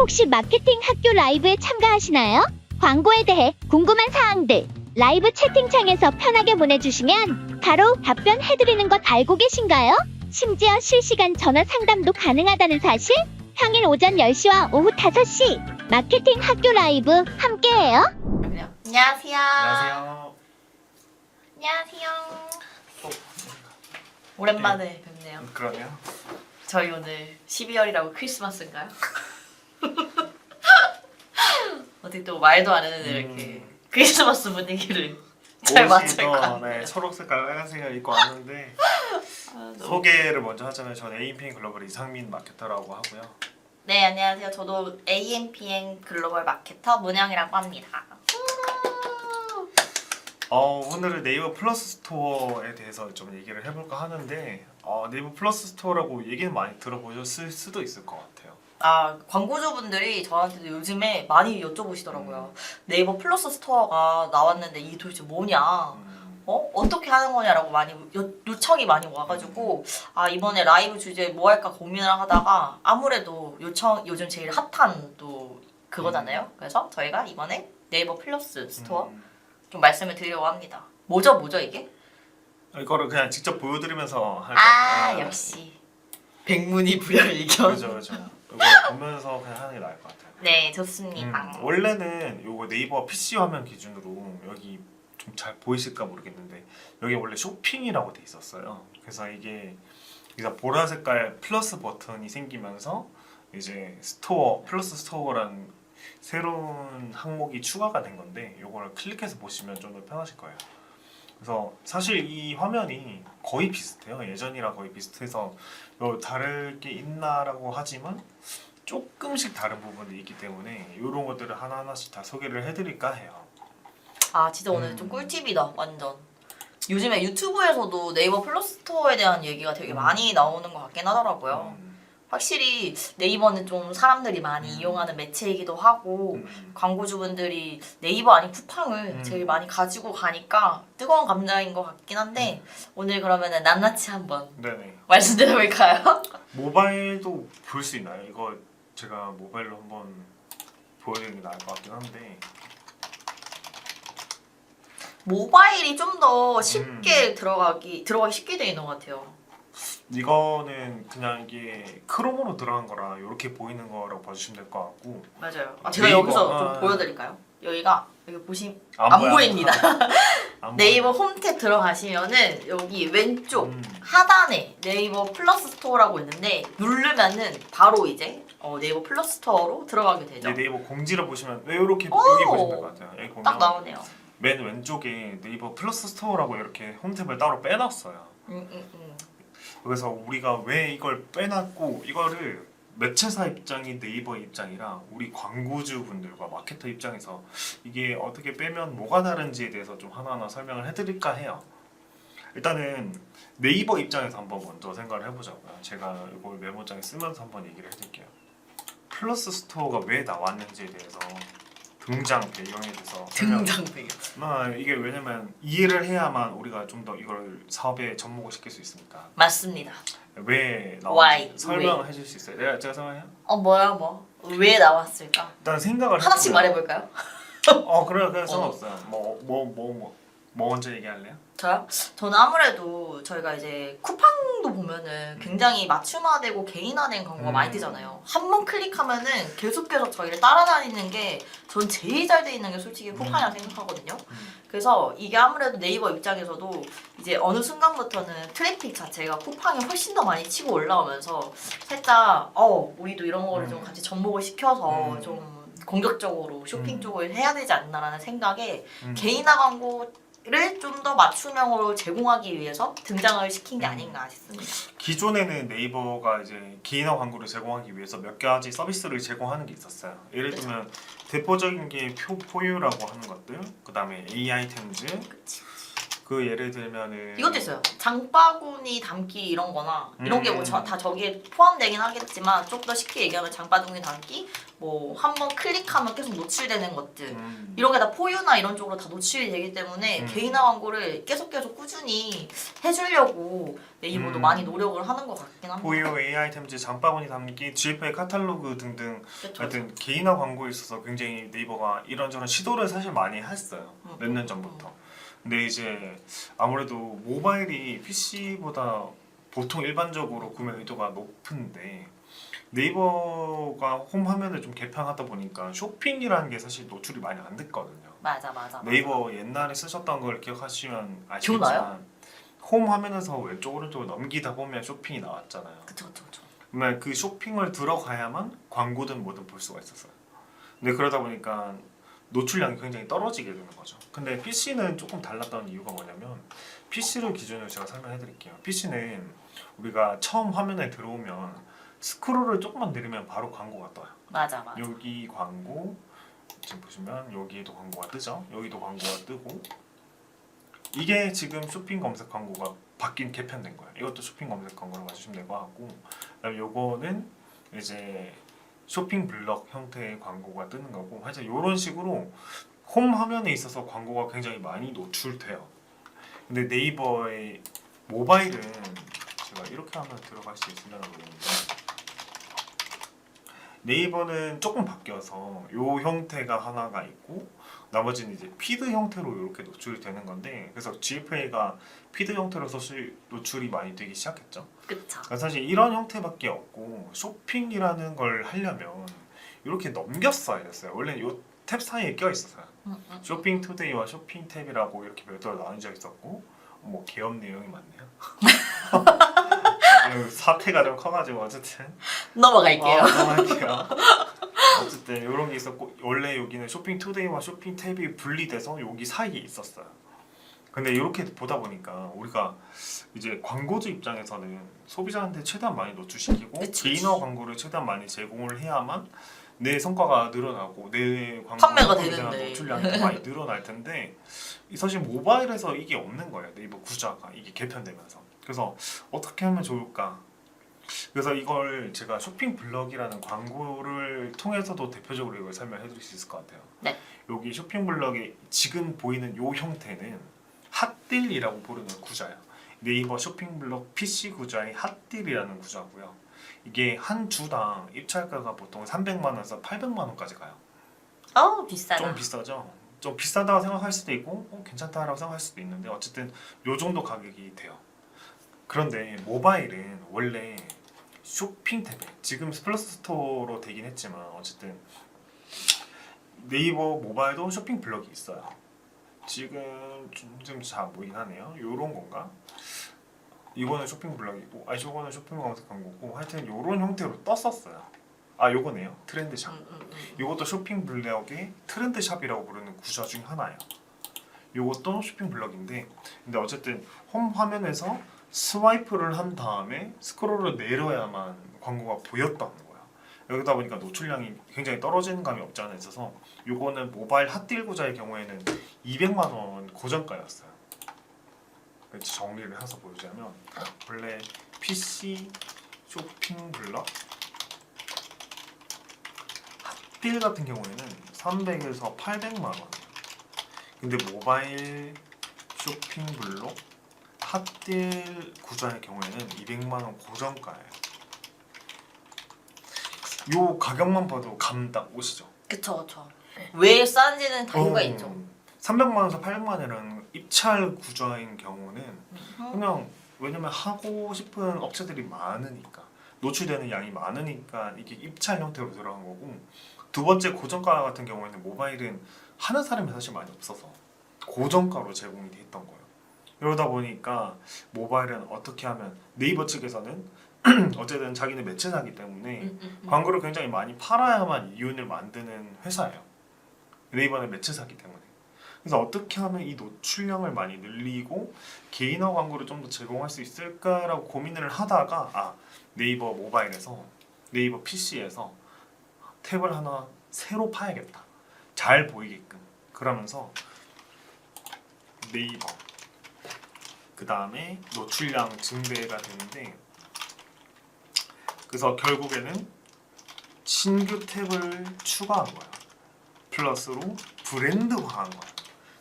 혹시 마케팅 학교 라이브에 참가하시나요? 광고에 대해 궁금한 사항들 라이브 채팅창에서 편하게 보내주시면 바로 답변해드리는 것 알고 계신가요? 심지어 실시간 전화 상담도 가능하다는 사실? 평일 오전 10시와 오후 5시 마케팅 학교 라이브 함께해요. 안녕하세요. 안녕하세요. 안녕하세요. 오랜만에 뵙네요. 그러네요. 저희 오늘 12월이라고 크리스마스인가요? 어떻게 또 말도 안 했는데 이렇게 크리스마스 분위기를 잘 맞출 것 같아요. 네, 초록색깔 빨간색을 입고 왔는데 소개를 먼저 하자면 저는 AMPN 글로벌 이상민 마케터라고 하고요. 네, 안녕하세요. 저도 AMPN 글로벌 마케터 문영이라고 합니다. 오늘은 네이버 플러스 스토어에 대해서 좀 얘기를 해볼까 하는데 네이버 플러스 스토어라고 얘기는 많이 들어보셨을 수도 있을 것 같아요. 아, 광고주분들이 저한테도 요즘에 많이 여쭤보시더라고요. 네이버 플러스 스토어가 나왔는데 이게 도대체 뭐냐? 어떻게 하는 거냐라고 많이 요청이 많이 와가지고 이번에 라이브 주제 뭐 할까 고민을 하다가 아무래도 요즘 제일 핫한 또 그거잖아요. 그래서 저희가 이번에 네이버 플러스 스토어 좀 말씀을 드리려고 합니다. 뭐죠 이게? 이거를 그냥 직접 보여드리면서 할까요? 역시 백문이 불여일견. 그죠. 이거 보면서 그냥 하는 게 나을 것 같아요. 네, 좋습니다. 원래는 요거 네이버 PC 화면 기준으로 여기 좀 잘 보이실까 모르겠는데 여기 원래 쇼핑이라고 돼 있었어요. 그래서 이게 여기서 보라 색깔 플러스 버튼이 생기면서 이제 스토어 플러스 스토어라는 새로운 항목이 추가가 된 건데 요거를 클릭해서 보시면 좀 더 편하실 거예요. 그래서 사실 이 화면이 거의 비슷해요. 예전이랑 거의 비슷해서 뭐 다를 게 있나라고 하지만 조금씩 다른 부분이 있기 때문에 이런 것들을 하나하나씩 다 소개를 해드릴까 해요. 진짜 오늘 좀 꿀팁이다 완전. 요즘에 유튜브에서도 네이버 플러스 스토어에 대한 얘기가 되게 많이 나오는 것 같긴 하더라고요. 확실히 네이버는 좀 사람들이 많이 이용하는 매체이기도 하고 광고주분들이 네이버 아닌 쿠팡을 제일 많이 가지고 가니까 뜨거운 감자인 것 같긴 한데 오늘 그러면은 낱낱이 한번 네네. 말씀드려볼까요? 모바일도 볼 수 있나요? 이거 제가 모바일로 한번 보여드리는 게 나을 것 같긴 한데 모바일이 좀 더 쉽게 들어가기 쉽게 돼 있는 것 같아요. 이거는 그냥 이게 크롬으로 들어간 거라 이렇게 보이는 거라고 봐주시면 될 것 같고 맞아요. 제가 네이버, 여기서 좀 보여드릴까요? 여기 보시면 안 안 보여요. 보입니다. 안 네이버 보여요. 홈탭 들어가시면은 여기 왼쪽 하단에 네이버 플러스 스토어라고 있는데 누르면은 바로 이제 네이버 플러스 스토어로 들어가게 되죠. 이제 네이버 공지를 보시면 이렇게 여기 보시면 될 것 같아요. 여기 보면 딱 나오네요. 맨 왼쪽에 네이버 플러스 스토어라고 이렇게 홈탭을 따로 빼놨어요. 그래서 우리가 왜 이걸 빼놨고 이거를 매체사 입장이 네이버 입장이랑 우리 광고주분들과 마케터 입장에서 이게 어떻게 빼면 뭐가 다른지에 대해서 좀 하나하나 설명을 해드릴까 해요. 일단은 네이버 입장에서 한번 먼저 생각을 해보자고요. 제가 이걸 메모장에 쓰면서 한번 얘기를 해드릴게요. 플러스 스토어가 왜 나왔는지에 대해서 등장 배경에 대해서 등장 배경. 이게 왜냐면 이해를 해야만 우리가 좀 더 이걸 사업에 접목을 시킬 수 있으니까. 맞습니다. 왜 Why? 나왔는지 설명을 해줄 수 있어요. 제가 설명해요? 왜 나왔을까? 일단 생각을 하나씩 해보면- 말해볼까요? 그래 상관없어요. 뭐 먼저 얘기할래요? 저요? 저는 아무래도 저희가 이제 쿠팡도 보면은 굉장히 맞춤화되고 개인화된 광고가 많이 뜨잖아요. 한 번 클릭하면은 계속 저희를 따라다니는 게 전 제일 잘 돼 있는 게 솔직히 쿠팡이라고 생각하거든요. 그래서 이게 아무래도 네이버 입장에서도 이제 어느 순간부터는 트래픽 자체가 쿠팡이 훨씬 더 많이 치고 올라오면서 살짝 우리도 이런 거를 좀 같이 접목을 시켜서 좀 공격적으로 쇼핑 쪽을 해야 되지 않나라는 생각에 개인화 광고를 좀 더 맞춤형으로 제공하기 위해서 등장을 시킨 게 아닌가 싶습니다. 기존에는 네이버가 이제 개인화 광고를 제공하기 위해서 몇 가지 서비스를 제공하는 게 있었어요. 예를 들면 대표적인 게 포유라고 하는 것들, 그 다음에 A 아이템즈, 그 예를 들면은 이것도 있어요. 장바구니 담기 이런 거나 이런 게 뭐 다 저기에 포함되긴 하겠지만 좀 더 쉽게 얘기하면 장바구니 담기 뭐 한번 클릭하면 계속 노출되는 것들 이런 게 다 포유나 이런 쪽으로 다 노출이 되기 때문에 개인화 광고를 계속 꾸준히 해주려고 네이버도 많이 노력을 하는 것 같긴 합니다. 포유, AI템즈, 장바구니 담기, GFA 카탈로그 등등 그쵸? 하여튼 개인화 광고에 있어서 굉장히 네이버가 이런저런 시도를 사실 많이 했어요. 몇 년 전부터. 근데 이제 아무래도 모바일이 PC보다 보통 일반적으로 구매 의도가 높은데 네이버가 홈 화면을 좀 개편하다 보니까 쇼핑이라는 게 사실 노출이 많이 안 됐거든요. 맞아. 네이버 옛날에 쓰셨던 걸 기억하시면 기억나요? 아시겠지만 홈 화면에서 왼쪽 오른쪽을 넘기다 보면 쇼핑이 나왔잖아요. 그쵸. 그러면 그 쇼핑을 들어가야만 광고든 뭐든 볼 수가 있었어요. 근데 그러다 보니까 노출량이 굉장히 떨어지게 되는 거죠. 근데 PC는 조금 달랐던 이유가 뭐냐면 PC를 기준으로 제가 설명해 드릴게요. PC는 우리가 처음 화면에 들어오면 스크롤을 조금만 내리면 바로 광고가 떠요. 맞아. 여기 광고 지금 보시면 여기에도 광고가 뜨죠. 여기도 광고가 뜨고 이게 지금 쇼핑 검색 광고가 바뀐 개편된 거예요. 이것도 쇼핑 검색 광고로 봐주시면 될 것 같고 그다음에 요거는 이제 쇼핑 블럭 형태의 광고가 뜨는 거고 하여튼 이런 식으로 홈 화면에 있어서 광고가 굉장히 많이 노출돼요. 근데 네이버의 모바일은 제가 이렇게 하면 들어갈 수 있으려나 모르겠는데 네이버는 조금 바뀌어서 요 형태가 하나가 있고 나머지는 이제 피드 형태로 이렇게 노출이 되는 건데 그래서 GFA가 피드 형태로 사실 노출이 많이 되기 시작했죠. 그쵸. 그러니까 사실 이런 형태밖에 없고 쇼핑이라는 걸 하려면 이렇게 넘겼어야 됐어요. 원래 이 탭 사이에 껴 있었어요. 쇼핑 투데이와 쇼핑 탭이라고 이렇게 별도로 나눠져 있었고 뭐 개업 내용이 많네요. 사태가 좀 커가지고 어쨌든 넘어갈게요. 넘어갈게요. 어쨌든 이런 게 있었고 원래 여기는 쇼핑 투데이와 쇼핑 탭이 분리돼서 여기 사이에 있었어요. 근데 이렇게 보다 보니까 우리가 이제 광고주 입장에서는 소비자한테 최대한 많이 노출시키고 그치. 개인화 광고를 최대한 많이 제공을 해야만 내 성과가 늘어나고 내 광고 판매가 소비자 되는데. 노출량이 더 많이 늘어날 텐데 사실 모바일에서 이게 없는 거예요. 네이버 구조가 이게 개편되면서. 그래서 어떻게 하면 좋을까? 그래서 이걸 제가 쇼핑 블럭이라는 광고를 통해서도 대표적으로 이걸 설명해 드릴 수 있을 것 같아요. 네. 여기 쇼핑 블럭에 지금 보이는 이 형태는 핫딜이라고 부르는 구조예요. 네이버 쇼핑 블럭 PC 구조의 핫딜이라는 구조고요. 이게 한 주당 입찰가가 보통 300만 원에서 800만 원까지 가요. 비싸다. 좀 비싸죠. 좀 비싸다고 생각할 수도 있고 괜찮다라고 생각할 수도 있는데 어쨌든 요 정도 가격이 돼요. 그런데 모바일은 원래 쇼핑 탭에 지금 플러스 스토어로 되긴 했지만 어쨌든 네이버 모바일도 쇼핑 블럭이 있어요. 지금 좀 잘 안 보이긴 하네요. 요런 건가? 이거는 쇼핑 블럭이고 이거는 쇼핑 검색 광고고 하여튼 요런 형태로 떴었어요. 요거네요. 트렌드샵. 요것도 쇼핑 블럭의 트렌드샵이라고 부르는 구조 중 하나예요. 요것도 쇼핑 블럭인데 근데 어쨌든 홈 화면에서 스와이프를 한 다음에 스크롤을 내려야만 광고가 보였다는 거야. 여기다 보니까 노출량이 굉장히 떨어지는 감이 없지 않아 있어서 요거는 모바일 핫딜 구조의 경우에는 200만 원 고정가였어요. 정리를 해서 보여주자면 원래 PC 쇼핑 블럭 핫딜 같은 경우에는 300에서 800만 원. 근데 모바일 쇼핑 블록 핫딜 구조의 경우에는 200만 원 고정가예요. 요 가격만 봐도 감 딱 오시죠? 그쵸. 왜 싼지는 다 이유가 있죠. 300만 원에서 800만 원이라는 입찰 구조인 경우는 그냥 왜냐면 하고 싶은 업체들이 많으니까 노출되는 양이 많으니까 이게 입찰 형태로 들어간 거고 두 번째 고정가 같은 경우에는 모바일은 하는 사람이 사실 많이 없어서 고정가로 제공이 돼 있던 거예요. 이러다 보니까 모바일은 어떻게 하면 네이버 측에서는 어쨌든 자기는 매체사기 때문에 광고를 굉장히 많이 팔아야만 이윤을 만드는 회사예요. 네이버는 매체사기 때문에. 그래서 어떻게 하면 이 노출량을 많이 늘리고 개인화 광고를 좀 더 제공할 수 있을까라고 고민을 하다가 네이버 모바일에서 네이버 PC에서 탭을 하나 새로 파야겠다. 잘 보이게끔. 그러면서 네이버 그 다음에 노출량 증대가 되는데, 그래서 결국에는 신규 탭을 추가한 거야. 플러스로 브랜드화한 거야.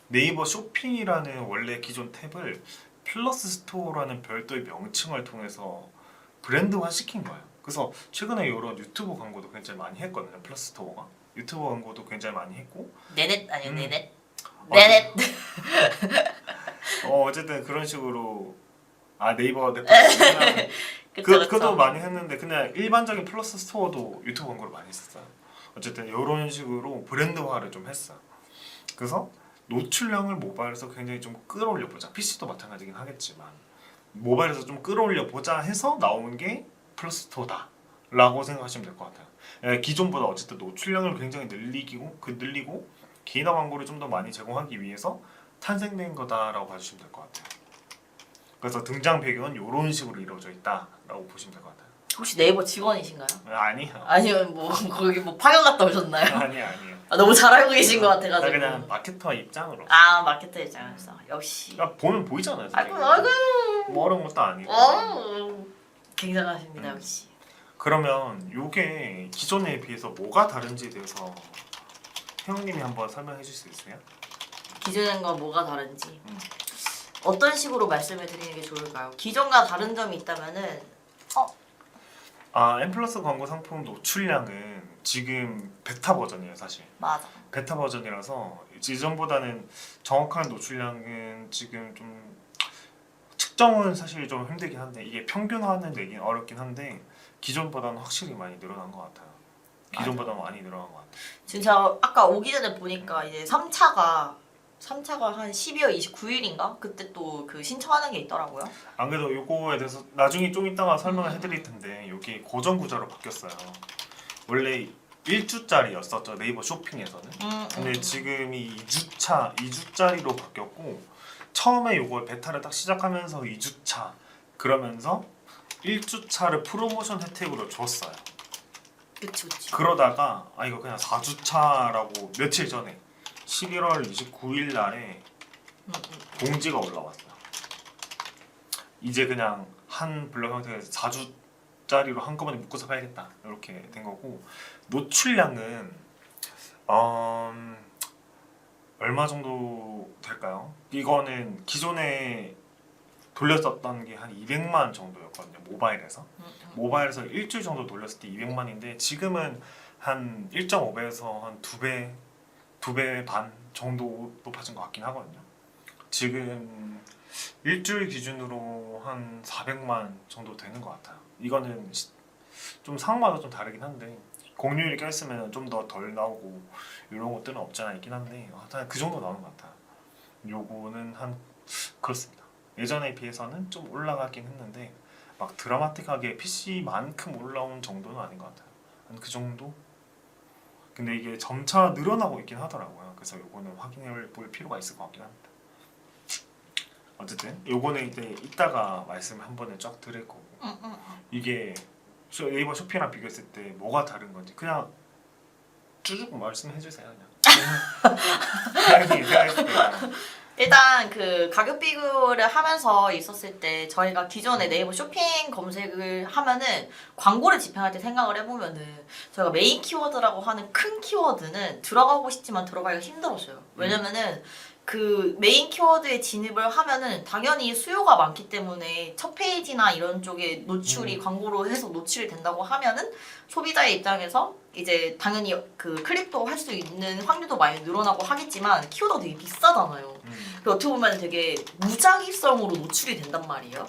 네이버 쇼핑이라는 원래 기존 탭을 플러스 스토어라는 별도의 명칭을 통해서 브랜드화 시킨 거예요. 그래서 최근에 이런 유튜브 광고도 굉장히 많이 했거든요. 플러스 스토어가 유튜브 광고도 굉장히 많이 했고. 네넷 아니요 네넷. 어, 네넷. 어쨌든 그런 식으로 네이버 넷플릭스 그쵸, 그것도 많이 했는데 그냥 일반적인 플러스 스토어도 유튜브 광고를 많이 했었어요. 어쨌든 이런 식으로 브랜드화를 좀 했어요. 그래서 노출량을 모바일에서 굉장히 좀 끌어올려 보자. PC도 마찬가지긴 하겠지만 모바일에서 좀 끌어올려 보자 해서 나온 게 플러스 스토어다라고 생각하시면 될 것 같아요. 기존보다 어쨌든 노출량을 굉장히 늘리고 개인화 광고를 좀 더 많이 제공하기 위해서 탄생된 거다라고 봐주시면 될 것 같아요. 그래서 등장 배경은 이런 식으로 이루어져 있다라고 보시면 될 것 같아요. 혹시 네이버 직원이신가요? 아니요. 아니면 뭐 거기 뭐 파견 갔다 오셨나요? 아니에요. 너무 잘 알고 계신 것 같아가지고. 그냥 마케터 입장으로. 마케터 입장에서 역시. 보면 보이잖아요. 아이고 뭐 어려운 것도 아니고. 굉장하십니다 역시. 그러면 이게 기존에 비해서 뭐가 다른지에 대해서 형님이 한번 설명해 줄 수 있어요? 기존과 뭐가 다른지 어떤 식으로 말씀을 드리는 게 좋을까요? 기존과 다른 점이 있다면은 M 플러스 광고 상품 노출량은 지금 베타 버전이에요, 사실. 맞아. 베타 버전이라서 이전보다는 정확한 노출량은 지금 좀 측정은 사실 좀 힘들긴 한데 이게 평균화는 되긴 어렵긴 한데 기존보다는 확실히 많이 늘어난 것 같아요. 기존보다 많이 늘어난 것 같아요. 지금 제가 아까 오기 전에 보니까 이제 3차가 한 12월 29일인가? 그때 또 그 신청하는 게 있더라고요. 안 그래도 요거에 대해서 나중에 좀 이따가 설명을 해드릴 텐데 여기 고정 구조로 바뀌었어요. 원래 1주짜리였었죠 네이버 쇼핑에서는. 근데 지금이 2주짜리로 바뀌었고 처음에 요걸 베타를 딱 시작하면서 2주차 그러면서 1주차를 프로모션 혜택으로 줬어요. 그치. 그러다가 이거 그냥 4주차라고 며칠 전에 11월 29일 날에 공지가 올라왔어요. 이제 그냥 한 블럭 형태에서 4주짜리로 한꺼번에 묶어서 팔겠다 이렇게 된 거고 노출량은 얼마 정도 될까요? 이거는 기존에 돌렸었던 게 한 200만 정도였거든요. 모바일에서 일주일 정도 돌렸을 때 200만인데 지금은 한 1.5배에서 한 2배 반 정도 높아진 것 같긴 하거든요. 지금 일주일 기준으로 한 400만 정도 되는 것 같아요. 이거는 좀 상황마다 좀 다르긴 한데 공휴일이 껴있으면 좀 더 덜 나오고 이런 것들은 없잖아 있긴 한데 한 그 정도 나오는 것 같아요. 요거는 그렇습니다. 예전에 비해서는 좀 올라가긴 했는데 막 드라마틱하게 PC만큼 올라온 정도는 아닌 것 같아요. 한 그 정도? 근데 이게 점차 늘어나고 있긴 하더라고요. 그래서 요거는 확인해 볼 필요가 있을 것 같긴 합니다. 어쨌든 요거는 이제 이따가 말씀을 한 번에 쫙 드릴 거고 이게 네이버 쇼핑이랑 비교했을 때 뭐가 다른 건지 그냥 쭉 말씀해 주세요. 그냥. 일단 그 가격 비교를 하면서 있었을 때 저희가 기존에 네이버 쇼핑 검색을 하면은 광고를 집행할 때 생각을 해보면은 저희가 메인 키워드라고 하는 큰 키워드는 들어가고 싶지만 들어가기가 힘들었어요. 왜냐면은 그 메인 키워드에 진입을 하면은 당연히 수요가 많기 때문에 첫 페이지나 이런 쪽에 노출이 광고로 해서 노출이 된다고 하면은 소비자의 입장에서 이제 당연히 그 클릭도 할 수 있는 확률도 많이 늘어나고 하겠지만 키워드가 되게 비싸잖아요. 그리고 어떻게 보면 되게 무작위성으로 노출이 된단 말이에요.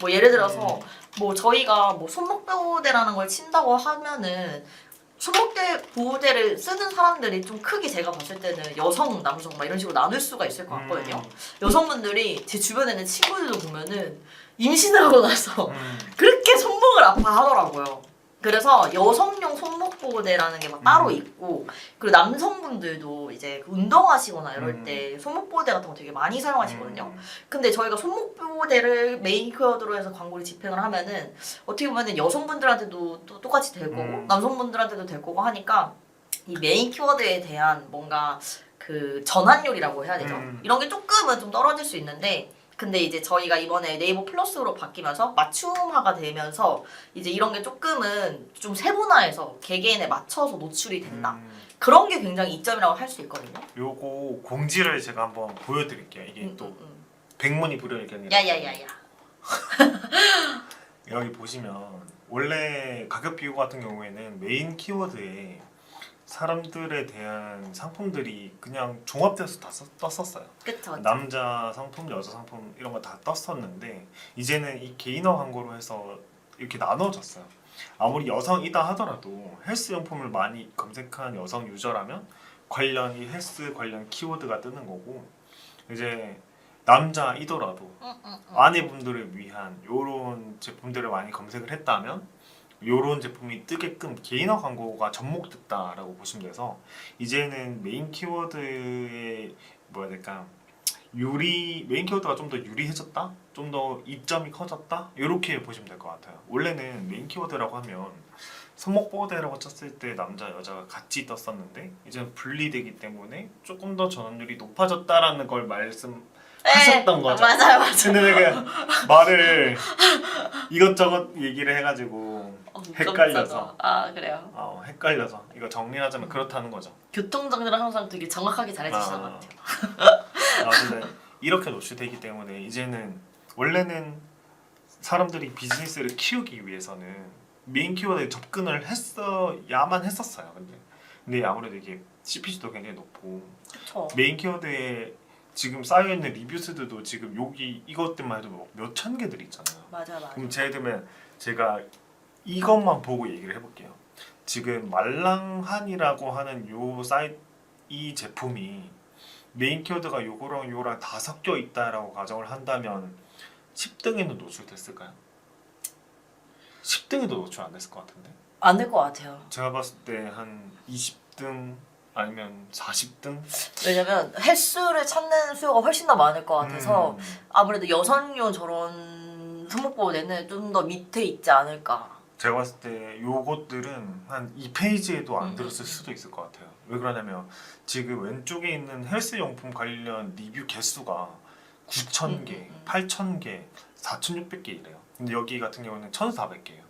뭐 예를 들어서 뭐 저희가 뭐 손목 보호대라는 걸 친다고 하면은 손목 보호대를 쓰는 사람들이 좀 크게 제가 봤을 때는 여성, 남성 막 이런 식으로 나눌 수가 있을 것 같거든요. 여성분들이 제 주변에 있는 친구들도 보면은 임신을 하고 나서 그렇게 손목을 아파하더라고요. 그래서 여성용 손목 보호대라는 게 막 따로 있고 그리고 남성분들도 이제 운동하시거나 이럴 때 손목 보호대 같은 거 되게 많이 사용하시거든요. 근데 저희가 손목 보호대를 메인 키워드로 해서 광고를 집행을 하면은 어떻게 보면은 여성분들한테도 또 똑같이 될 거고 남성분들한테도 될 거고 하니까 이 메인 키워드에 대한 뭔가 그 전환율이라고 해야 되죠. 이런 게 조금은 좀 떨어질 수 있는데 근데 이제 저희가 이번에 네이버 플러스로 바뀌면서 맞춤화가 되면서 이제 이런 게 조금은 좀 세분화해서 개개인에 맞춰서 노출이 된다. 그런 게 굉장히 이점이라고 할 수 있거든요. 요거 공지를 제가 한번 보여드릴게요. 이게 또 백문이 불여일견이라. 야야야야. 여기 보시면 원래 가격 비교 같은 경우에는 메인 키워드에 사람들에 대한 상품들이 그냥 종합돼서 다 떴었어요. 그쵸. 남자 상품, 여자 상품 이런 거 다 떴었는데 이제는 이 개인화 광고로 해서 이렇게 나눠졌어요. 아무리 여성이다 하더라도 헬스 용품을 많이 검색한 여성 유저라면 관련 이 헬스 관련 키워드가 뜨는 거고, 이제 남자이더라도 아내분들을 위한 요런 제품들을 많이 검색을 했다면 요런 제품이 뜨게끔 개인화 광고가 접목됐다라고 보시면 돼서 이제는 메인 키워드의 뭐야 될까, 메인 키워드가 좀 더 유리해졌다? 좀 더 이점이 커졌다? 이렇게 보시면 될 것 같아요. 원래는 메인 키워드라고 하면 손목보호대라고 쳤을 때 남자 여자가 같이 떴었는데 이제는 분리되기 때문에 조금 더 전환율이 높아졌다라는 걸 말씀하셨던 거죠. 맞아요. 근데 내가 말을 이것저것 얘기를 해가지고 헷갈려서. 아 그래요. 헷갈려서 이거 정리하자면 그렇다는 거죠. 교통 정리를 항상 되게 정확하게 잘해주시는 것 같아요. 근데 이렇게 노출되기 때문에 이제는 원래는 사람들이 비즈니스를 키우기 위해서는 메인 키워드에 접근을 했어야만 했었어요. 근데 아무래도 이게 CPC도 굉장히 높고 그쵸. 메인 키워드에 지금 쌓여있는 리뷰 수들도 지금 여기 이것들만 해도 몇천 개들 있잖아요. 맞아. 그럼 예를 들면 제가 이것만 보고 얘기를 해볼게요. 지금 말랑한이라고 하는 요 사이트, 이 제품이 메인 키워드가 요거랑 요거랑 다 섞여 있다라고 가정을 한다면 10등에는 노출됐을까요? 10등에도 노출 안 됐을 것 같은데? 안 될 것 같아요. 제가 봤을 때 한 20등 아니면 40등? 왜냐면 헬스를 찾는 수요가 훨씬 더 많을 것 같아서 아무래도 여성용 저런 손목보호대는 좀 더 밑에 있지 않을까. 제가 봤을 때 요것들은 한 2페이지에도 안 들었을 수도 있을 것 같아요. 왜 그러냐면 지금 왼쪽에 있는 헬스용품 관련 리뷰 개수가 9,000개, 8,000개, 4,600개 이래요. 근데 여기 같은 경우는 1,400개예요.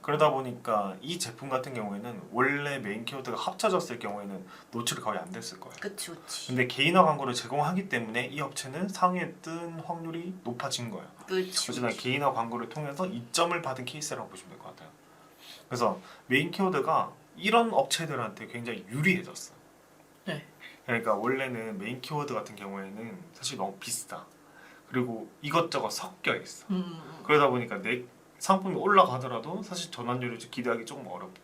그러다 보니까 이 제품 같은 경우에는 원래 메인 키워드가 합쳐졌을 경우에는 노출이 거의 안 됐을 거예요. 그치. 근데 개인화 광고를 제공하기 때문에 이 업체는 상위에 뜬 확률이 높아진 거예요. 그치. 어쨌든 개인화 광고를 통해서 이점을 받은 케이스라고 보시면 될 것 같아요. 그래서 메인 키워드가 이런 업체들한테 굉장히 유리해졌어요. 네. 그러니까 원래는 메인 키워드 같은 경우에는 사실 너무 비싸. 그리고 이것저것 섞여 있어. 그러다 보니까 내 상품이 올라가더라도 사실 전환율을 기대하기 조금 어렵고,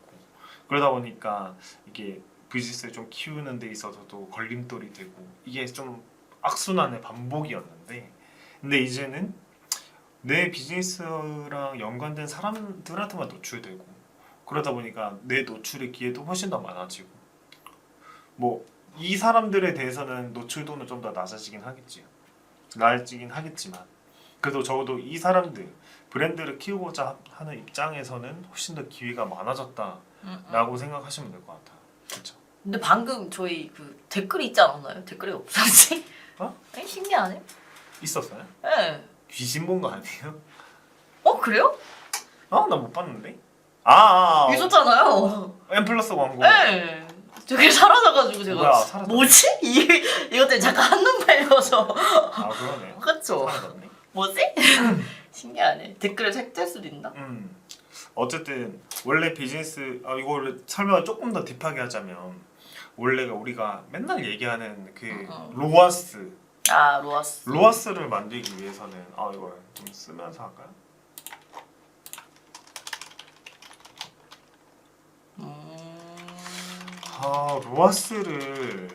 그러다 보니까 이게 비즈니스를 좀 키우는 데 있어서도 걸림돌이 되고, 이게 좀 악순환의 반복이었는데, 근데 이제는 내 비즈니스랑 연관된 사람들한테만 노출되고, 그러다 보니까 내 노출의 기회도 훨씬 더 많아지고, 뭐 이 사람들에 대해서는 노출도는 좀 더 낮아지긴 하겠지만 그래도 적어도 이 사람들 브랜드를 키우고자 하는 입장에서는 훨씬 더 기회가 많아졌다라고 생각하시면 될 것 같아요. 그렇죠? 근데 방금 저희 그 댓글이 있지 않았나요? 댓글이 없었지? 아니, 신기하네. 있었어요? 네. 귀신 본 거 아니에요? 그래요? 나 못 봤는데. 있었잖아요. M 플러스 광고. 네. 저게 사라져가지고 제가 뭐야, 사라졌네. 뭐지? 이것 때문에 잠깐 한눈 팔려서. 그러네요. 그쵸? 사라졌네. 뭐지? 신기하네. 댓글을 삭제할 수도 있나? 어쨌든 원래 비즈니스 이거를 설명을 조금 더 딥하게 하자면, 원래가 우리가 맨날 얘기하는 그 로아스 로아스를 만들기 위해서는 이걸 좀 쓰면서 할까요? 로아스를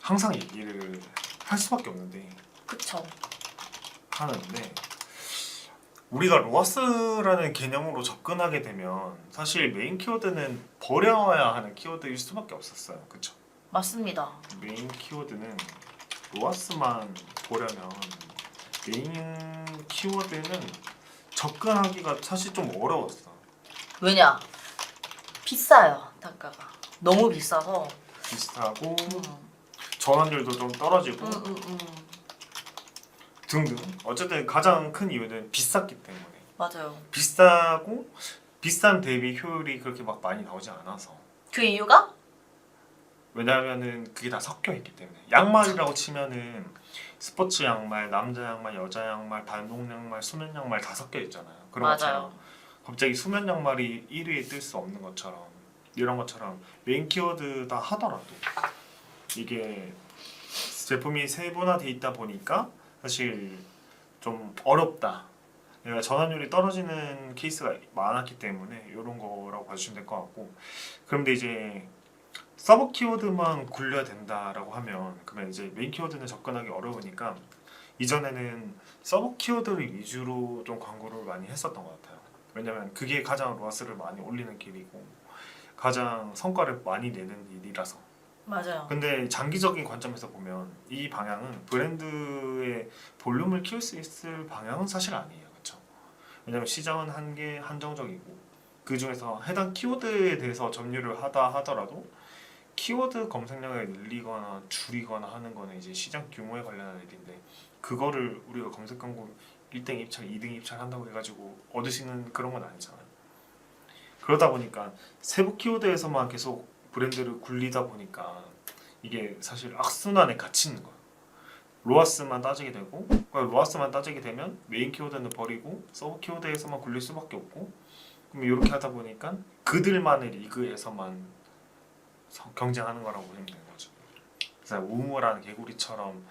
항상 얘기를 할 수밖에 없는데 그쵸. 하는데, 우리가 로아스라는 개념으로 접근하게 되면 사실 메인 키워드는 버려야 하는 키워드일 수밖에 없었어요. 그쵸? 맞습니다. 메인 키워드는 로아스만 보려면 메인 키워드는 접근하기가 사실 좀 어려웠어. 왜냐? 비싸요. 단가가. 너무 비싸서. 비슷하고 전환율도 좀 떨어지고 등등. 어쨌든 가장 큰 이유는 비쌌기 때문에. 맞아요. 비싸고 비싼 대비 효율이 그렇게 막 많이 나오지 않아서. 그 이유가 왜냐하면은 그게 다 섞여 있기 때문에. 양말이라고 치면은 스포츠 양말, 남자 양말, 여자 양말, 반동 양말, 수면 양말 다 섞여 있잖아요. 그런 맞아요. 것처럼 갑자기 수면 양말이 1위에 뜰 수 없는 것처럼 이런 것처럼 메인 키워드다 하더라도 이게 제품이 세분화돼 있다 보니까 사실 좀 어렵다. 내가 전환율이 떨어지는 케이스가 많았기 때문에 이런 거라고 봐주시면 될 것 같고, 그런데 이제 서브 키워드만 굴려야 된다라고 하면 그러면 이제 메인 키워드는 접근하기 어려우니까 이전에는 서브 키워드를 위주로 좀 광고를 많이 했었던 것 같아요. 왜냐면 그게 가장 로아스를 많이 올리는 길이고 가장 성과를 많이 내는 일이라서. 맞아요. 근데 장기적인 관점에서 보면 이 방향은 브랜드의 볼륨을 키울 수 있을 방향은 사실 아니에요. 그렇죠? 왜냐면 시장은 한정적이고 그 중에서 해당 키워드에 대해서 점유를 하더라도 키워드 검색량을 늘리거나 줄이거나 하는 거는 이제 시장 규모에 관련한 일인데, 그거를 우리가 검색 광고 1등 입찰, 2등 입찰 한다고 해가지고 얻을 수 있는 그런 건 아니잖아요. 그러다 보니까 세부 키워드에서만 계속 브랜드를 굴리다 보니까 이게 사실 악순환에 갇히는 거예요. 로아스만 따지게 되고, 로아스만 따지게 되면 메인 키워드는 버리고 서브 키워드에서만 굴릴 수밖에 없고, 그럼 이렇게 하다 보니까 그들만의 리그에서만 경쟁하는 거라고 보시면 되는 거죠. 그래서 우물한 개구리처럼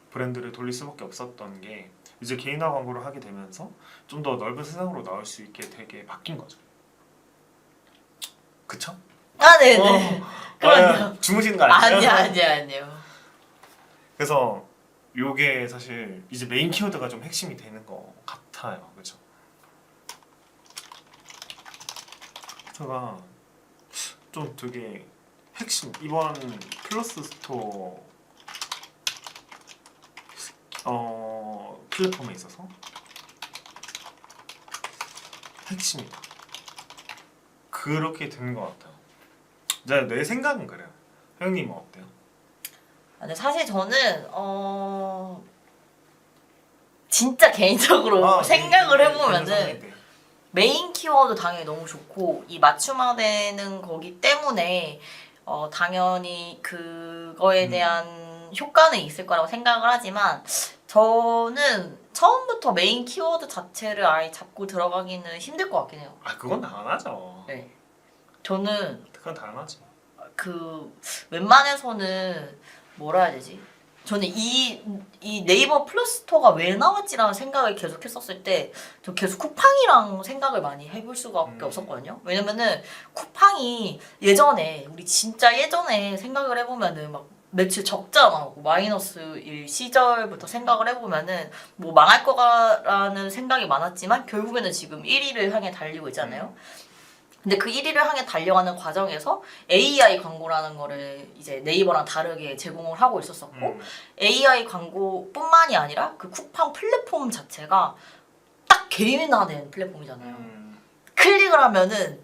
브랜드를 돌릴 수밖에 없었던 게 이제 개인화 광고를 하게 되면서 좀 더 넓은 세상으로 나올 수 있게 되게 바뀐 거죠. 그쵸? 아, 네네. 그럼요. 주무시는 거 아니에요? 아니요. 그래서 요게 사실 이제 메인 키워드가 좀 핵심이 되는 것 같아요. 그죠? 제가 좀 되게 핵심 이번 플러스 스토어 플랫폼에 있어서 핵심이다. 그렇게 되는 것 같아요. 내 생각은 그래요. 형님은 어때요? 근데 사실 저는 진짜 개인적으로 생각을 해보면은 메인 키워드 당연히 너무 좋고 이 맞춤화되는 거기 때문에 당연히 그거에 대한 효과는 있을 거라고 생각을 하지만, 저는 처음부터 메인 키워드 자체를 아예 잡고 들어가기는 힘들 것 같긴 해요. 그건 당연하죠. 네. 저는 그건 당연하지. 웬만해서는 뭐라 해야 되지? 저는 이 네이버 플러스 스토어가 왜 나왔지라는 생각을 계속 했었을 때 저 계속 쿠팡이랑 생각을 많이 해볼 수밖에 없었거든요. 왜냐면은 쿠팡이 예전에 우리 진짜 예전에 생각을 해보면은 막 매출 적자 나오고 마이너스일 시절부터 생각을 해보면은 뭐 망할 거라는 생각이 많았지만 결국에는 지금 1위를 향해 달리고 있잖아요. 근데 그 1위를 향해 달려가는 과정에서 AI 광고라는 거를 이제 네이버랑 다르게 제공을 하고 있었었고, AI 광고뿐만이 아니라 그 쿠팡 플랫폼 자체가 딱 개인화된 플랫폼이잖아요. 클릭을 하면은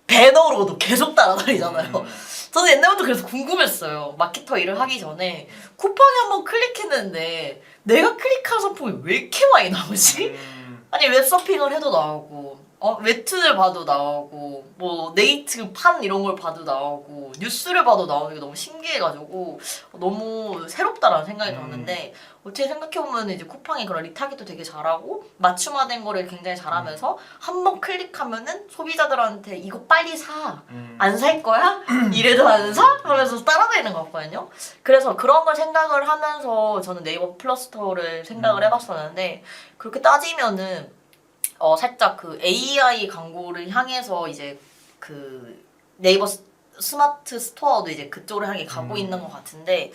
배너로도 계속 따라다니잖아요. 저는 옛날부터 그래서 궁금했어요. 마케터 일을 하기 전에 쿠팡에 한번 클릭했는데 내가 클릭한 상품이 왜 이렇게 많이 나오지? 아니 웹서핑을 해도 나오고 웹툰을 봐도 나오고 뭐 네이트판 이런 걸 봐도 나오고 뉴스를 봐도 나오는 게 너무 신기해가지고 너무 새롭다라는 생각이 들었는데, 어떻게 생각해보면 이제 쿠팡이 그런 리타겟도 되게 잘하고 맞춤화된 거를 굉장히 잘하면서 한번 클릭하면은 소비자들한테 이거 빨리 사, 안 살 거야? 이래도 안 사? 하면서 따라다니는 것 같거든요. 그래서 그런 걸 생각을 하면서 저는 네이버 플러스 스토어를 생각을 해봤었는데, 그렇게 따지면은 살짝 그 AI 광고를 향해서 이제 그 네이버 스마트 스토어도 이제 그쪽으로 향해 가고 있는 것 같은데,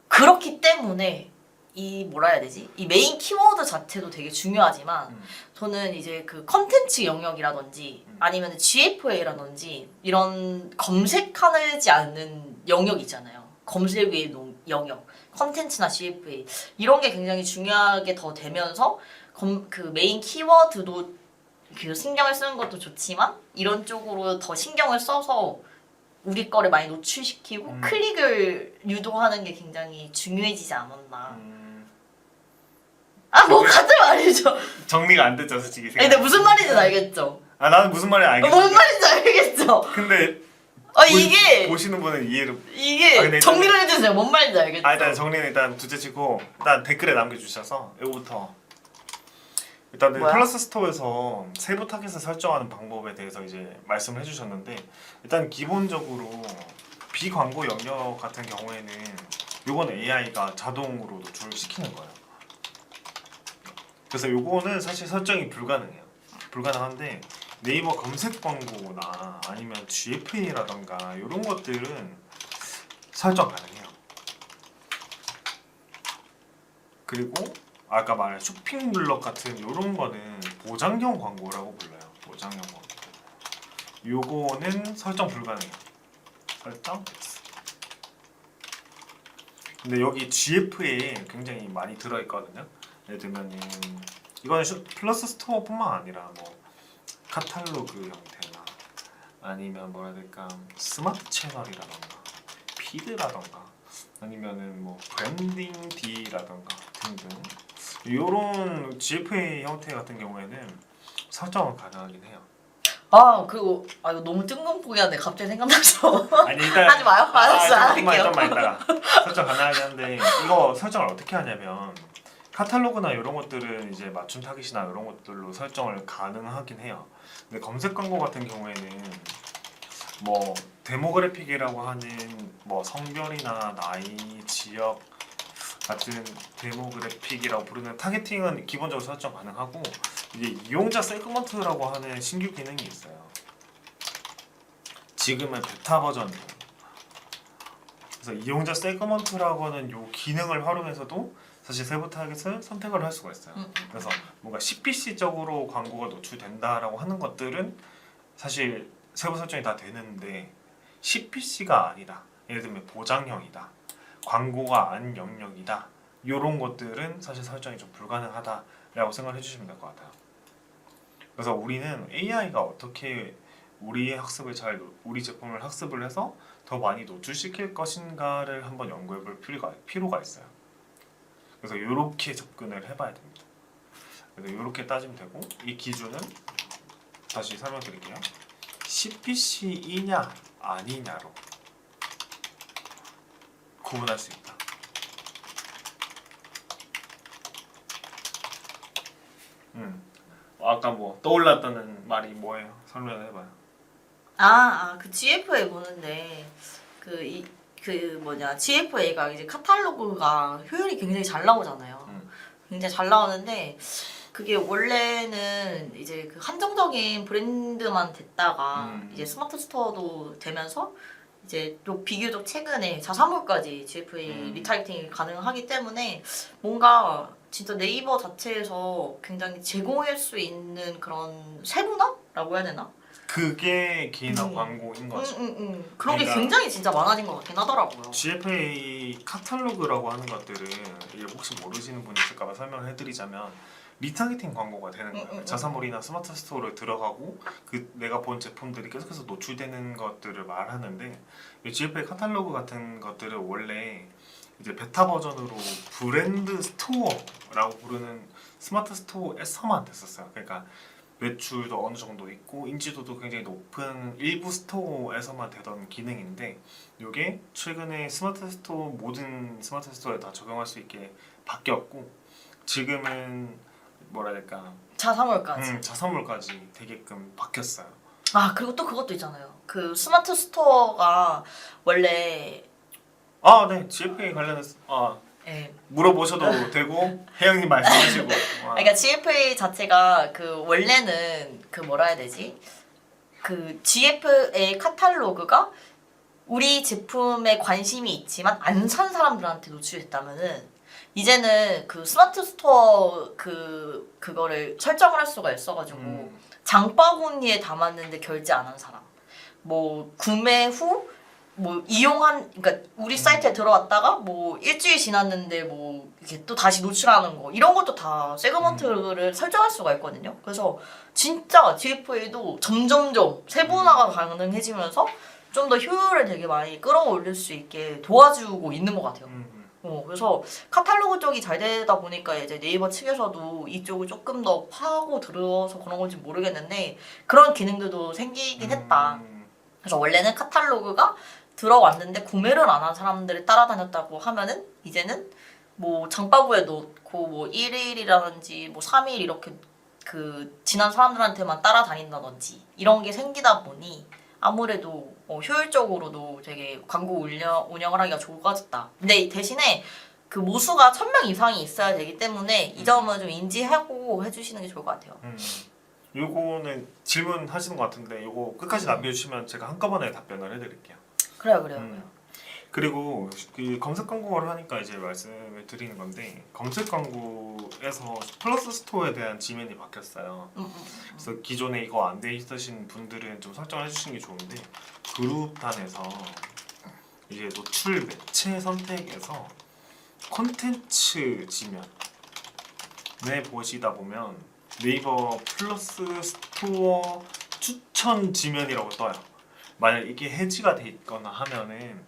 그렇기 때문에 이 뭐라 해야 되지? 이 메인 키워드 자체도 되게 중요하지만 저는 이제 그 컨텐츠 영역이라든지 아니면 GFA라든지 이런 검색하지 않는 영역 있잖아요. 검색 외의 영역, 컨텐츠나 GFA 이런 게 굉장히 중요하게 더 되면서 그 메인 키워드도 그 신경을 쓰는 것도 좋지만 이런 쪽으로 더 신경을 써서 우리 거를 많이 노출시키고 클릭을 유도하는 게 굉장히 중요해지지 않았나. 뭐 같은 말이죠. 정리가 안 됐죠 솔직히. 아니, 근데 무슨 말인지는 알겠죠. 아 나는 무슨 말인지 알겠어. 뭔 말인지 알겠죠. 근데 이게 보시는 분은 이해를. 이게 근데 정리를 해주세요. 뭔 말인지 알겠죠. 일단 정리는 일단 둘째치고 일단 댓글에 남겨주셔서 이거부터 일단은 뭐야? 플러스 스토어에서 세부 타겟을 설정하는 방법에 대해서 이제 말씀을 해주셨는데 일단 기본적으로 비광고 영역 같은 경우에는 요건 AI가 자동으로 노출시키는 거예요. 그래서 요거는 사실 설정이 불가능해요. 불가능한데 네이버 검색 광고나 아니면 GFA라던가 이런 것들은 설정 가능해요. 그리고 아까 말한 쇼핑 블럭 같은 이런 거는 보장형 광고라고 불러요. 보장형 광고. 요거는 설정 불가능해요. 설정 X. 근데 여기 GF에 굉장히 많이 들어있거든요. 예를 들면은 이거는 플러스 스토어뿐만 아니라 뭐 카탈로그 형태나 아니면 뭐라 해야 될까 스마트 채널이라던가 피드라던가 아니면은 뭐 브랜딩 D라던가 등등 이런 GFA 형태 같은 경우에는 설정은 가능하긴 해요. 그리고 이거 너무 뜬금포기한데 갑자기 생각나서 아니 일단 하지 마요. 알았어, 안 조금만 할게요. 이따가 설정 가능하긴 한데 이거 설정을 어떻게 하냐면 카탈로그나 이런 것들은 이제 맞춤 타깃이나 이런 것들로 설정을 가능하긴 해요. 근데 검색 광고 같은 경우에는 뭐 데모그래픽이라고 하는 뭐 성별이나 나이, 지역 같은 데모그래픽이라고 부르는 타겟팅은 기본적으로 설정 가능하고 이제 이용자 세그먼트라고 하는 신규 기능이 있어요. 지금은 베타 버전이에요. 그래서 이용자 세그먼트라고 하는 요 기능을 활용해서도 사실 세부 타겟을 선택을 할 수가 있어요. 그래서 뭔가 CPC적으로 광고가 노출된다라고 하는 것들은 사실 세부 설정이 다 되는데 CPC가 아니다. 예를 들면 보장형이다. 광고가 아닌 영역이다. 이런 것들은 사실 설정이 좀 불가능하다라고 생각을 해주시면 될 것 같아요. 그래서 우리는 AI가 어떻게 우리의 학습을 우리 제품을 학습을 해서 더 많이 노출시킬 것인가를 한번 연구해볼 필요가 있어요. 그래서 이렇게 접근을 해봐야 됩니다. 그래서 이렇게 따지면 되고 이 기준은 다시 설명드릴게요. CPC이냐 아니냐로 구분할 수 있다. 아까 뭐 떠올랐다는 말이 뭐예요? 설명해봐요. 그 GFA 보는데 GFA가 이제 카탈로그가 효율이 굉장히 잘 나오잖아요. 굉장히 잘 나오는데 그게 원래는 이제 그 한정적인 브랜드만 됐다가 이제 스마트 스토어도 되면서 이제 또 비교적 최근에 자사몰까지 GFA 리타이팅이 가능하기 때문에 뭔가 진짜 네이버 자체에서 굉장히 제공할 수 있는 그런 세분화라고 해야 되나? 그게 개인화 광고인 거죠. 그런 게 그러니까 굉장히 진짜 많아진 것 같긴 하더라고요. GFA 카탈로그라고 하는 것들은 이게 혹시 모르시는 분이 있을까봐 설명을 해드리자면 리타겟팅 광고가 되는 거예요. 자사몰이나 스마트 스토어를 들어가고 그 내가 본 제품들이 계속해서 노출되는 것들을 말하는데 이 GFA 카탈로그 같은 것들은 원래 이제 베타 버전으로 브랜드 스토어라고 부르는 스마트 스토어에서만 됐었어요. 그러니까 매출도 어느 정도 있고 인지도도 굉장히 높은 일부 스토어에서만 되던 기능인데 이게 최근에 스마트 스토어 모든 스마트 스토어에 다 적용할 수 있게 바뀌었고 지금은 뭐라 해야 될까 자사몰까지 되게끔 바뀌었어요. 그리고 또 그것도 있잖아요. 그 스마트 스토어가 원래 네 GFA 관련해서 예. 물어보셔도 되고 혜영님 말씀하시고 그러니까 GFA 자체가 그 원래는 그 뭐라 해야 되지? 그 GFA 카탈로그가 우리 제품에 관심이 있지만 안 산 사람들한테 노출했다면은 이제는 그 스마트 스토어 그거를 설정을 할 수가 있어가지고 장바구니에 담았는데 결제 안 한 사람, 뭐 구매 후 뭐 그러니까 우리 사이트에 들어왔다가 뭐 일주일 지났는데 뭐 이렇게 또 다시 노출하는 거 이런 것도 다 세그먼트를 설정할 수가 있거든요. 그래서 진짜 GFA도 점점점 세분화가 가능해지면서 좀 더 효율을 되게 많이 끌어올릴 수 있게 도와주고 있는 것 같아요. 그래서 카탈로그 쪽이 잘 되다 보니까 이제 네이버 측에서도 이쪽을 조금 더 파고 들어서 그런 건지 모르겠는데 그런 기능들도 생기긴 했다. 그래서 원래는 카탈로그가 들어왔는데 구매를 안 한 사람들을 따라다녔다고 하면은 이제는 뭐 장바구니에 넣고 뭐 1일이라든지 뭐 3일 이렇게 그 지난 사람들한테만 따라다닌다든지 이런 게 생기다 보니 아무래도 효율적으로도 되게 광고 운영을 하기가 좋아졌다. 근데 대신에 그 모수가 1000명 이상이 있어야 되기 때문에 이 점은 좀 인지하고 해주시는 게 좋을 것 같아요. 요거는 질문하시는 것 같은데 요거 끝까지 남겨주시면 제가 한꺼번에 답변을 해드릴게요. 그래요. 그리고 그 검색 광고를 하니까 이제 말씀을 드리는 건데 검색 광고에서 플러스 스토어에 대한 지면이 바뀌었어요. 그래서 기존에 이거 안 돼 있으신 분들은 좀 설정해 주시는 게 좋은데 그룹 단에서 이제 노출 매체 선택에서 콘텐츠 지면에 보시다 보면 네이버 플러스 스토어 추천 지면이라고 떠요. 만약 이게 해지가 돼 있거나 하면은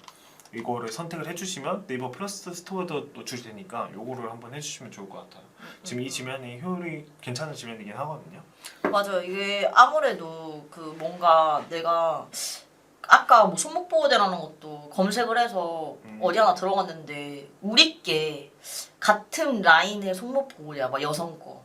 이거를 선택을 해주시면 네이버 플러스 스토어도 노출이 되니까 요거를 한번 해주시면 좋을 것 같아요. 지금 이 지면이 효율이 괜찮은 지면이긴 하거든요. 맞아요. 이게 아무래도 그 뭔가 내가 아까 뭐 손목 보호대라는 것도 검색을 해서 어디 하나 들어갔는데 우리께 같은 라인의 손목 보호대야, 막 여성 거.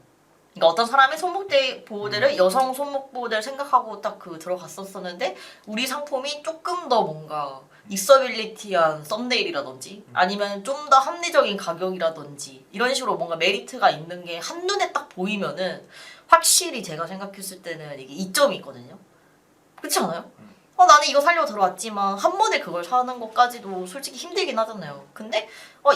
그러니까 어떤 사람이 손목 보호대를 여성 손목 보호대를 생각하고 딱 그 들어갔었었는데 우리 상품이 조금 더 뭔가 있어빌리티한 썸네일이라든지 아니면 좀 더 합리적인 가격이라든지 이런 식으로 뭔가 메리트가 있는 게 한눈에 딱 보이면은 확실히 제가 생각했을 때는 이게 이점이 있거든요. 그렇지 않아요? 나는 이거 살려고 들어왔지만 한 번에 그걸 사는 것까지도 솔직히 힘들긴 하잖아요. 근데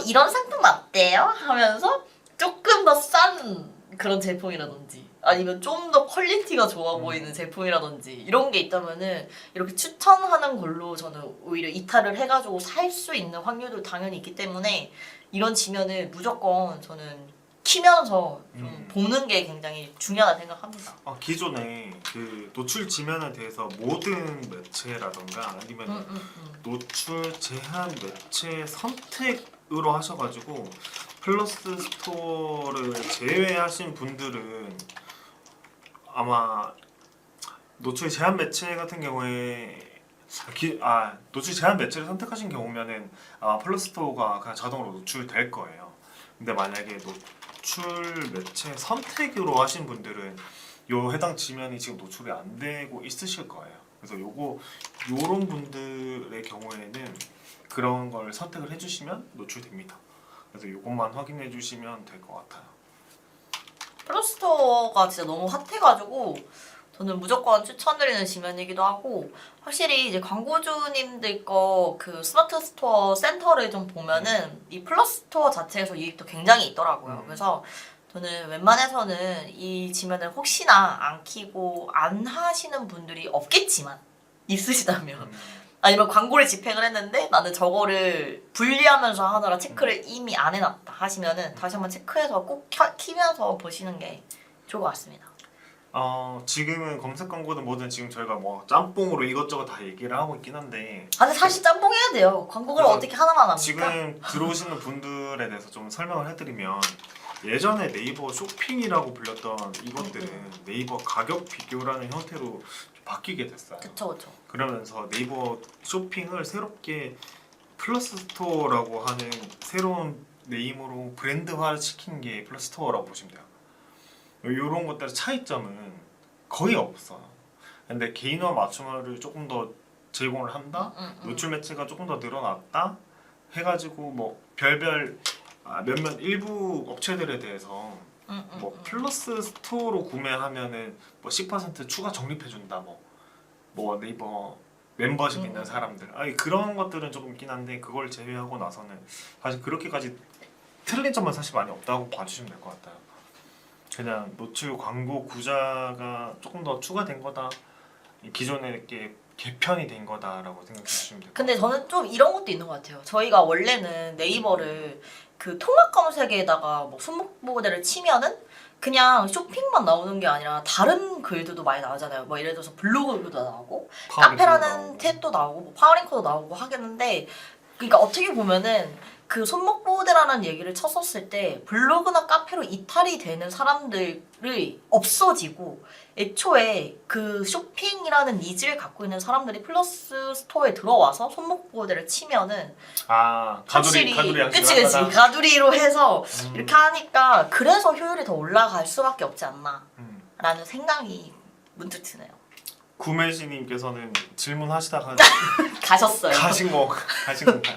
이런 상품 어때요? 하면서 조금 더 싼 그런 제품이라든지 아니면 좀 더 퀄리티가 좋아 보이는 제품이라든지 이런 게 있다면은 이렇게 추천하는 걸로 저는 오히려 이탈을 해가지고 살 수 있는 확률도 당연히 있기 때문에 이런 지면을 무조건 저는 키면서 좀 보는 게 굉장히 중요하다 생각합니다. 기존에 그 노출 지면에 대해서 모든 매체라던가 아니면 노출 제한 매체 선택으로 하셔가지고 플러스 스토어를 제외하신 분들은 아마 노출 제한 매체 같은 경우에 노출 제한 매체를 선택하신 경우면은 플러스 스토어가 그냥 자동으로 노출될 거예요. 근데 만약에 노출 매체 선택으로 하신 분들은 요 해당 지면이 지금 노출이 안 되고 있으실 거예요. 그래서 요런 분들의 경우에는 그런 걸 선택을 해주시면 노출됩니다. 그래서 요것만 확인해 주시면 될 것 같아요. 플러스토어가 진짜 너무 핫해가지고 저는 무조건 추천드리는 지면이기도 하고 확실히 이제 광고주님들 거 그 스마트 스토어 센터를 좀 보면은 이 플러스토어 자체에서 이익도 굉장히 있더라고요. 그래서 저는 웬만해서는 이 지면을 혹시나 안 키고 안 하시는 분들이 없겠지만 있으시다면 아니면 광고를 집행을 했는데 나는 저거를 분리하면서 하느라 체크를 이미 안 해놨다 하시면은 다시 한번 체크해서 꼭 키면서 보시는 게 좋을 것 같습니다. 지금은 검색 광고든 뭐든 지금 저희가 뭐 짬뽕으로 이것저것 다 얘기를 하고 있긴 한데 근데 사실 짬뽕 해야 돼요. 광고를 어떻게 하나만 합니까? 지금 들어오시는 분들에 대해서 좀 설명을 해드리면 예전에 네이버 쇼핑이라고 불렸던 이것들은 네이버 가격 비교라는 형태로 좀 바뀌게 됐어요. 그쵸. 그러면서 네이버 쇼핑을 새롭게 플러스 스토어라고 하는 새로운 네임으로 브랜드화를 시킨 게 플러스 스토어라고 보시면 돼요. 이런 것들의 차이점은 거의 없어요. 근데 개인화 맞춤화를 조금 더 제공을 한다, 노출 매체가 조금 더 늘어났다 해가지고 뭐 별별 몇몇 일부 업체들에 대해서 뭐 플러스 스토어로 구매하면은 뭐 10% 추가 적립해준다, 뭐 네이버 멤버십 있는 사람들, 그런 것들은 조금 있긴 한데 그걸 제외하고 나서는 사실 그렇게까지 틀린 점은 사실 많이 없다고 봐주시면 될 것 같아요. 그냥 노출 광고 구자가 조금 더 추가된 거다, 기존에 게 개편이 된 거다라고 생각해 주시면 돼요. 근데 저는 좀 이런 것도 있는 것 같아요. 저희가 원래는 네이버를 그 통합 검색에다가 뭐 손목보호대를 치면은 그냥 쇼핑만 나오는 게 아니라 다른 글들도 많이 나오잖아요. 뭐 예를 들어서 블로그 글도 나오고 카페라는 탭도 나오고 뭐 파워링커도 나오고 하겠는데 그러니까 어떻게 보면은 그 손목 보호대라는 얘기를 쳤었을 때 블로그나 카페로 이탈이 되는 사람들이 없어지고 애초에 그 쇼핑이라는 니즈를 갖고 있는 사람들이 플러스 스토어에 들어와서 손목 보호대를 치면은 가두리 그치 양식을 가두리로 해서 하다가 이렇게 하니까 그래서 효율이 더 올라갈 수밖에 없지 않나 라는 생각이 문득 드네요. 구매시님께서는 질문하시다가 가셨어요. 가신 건가요?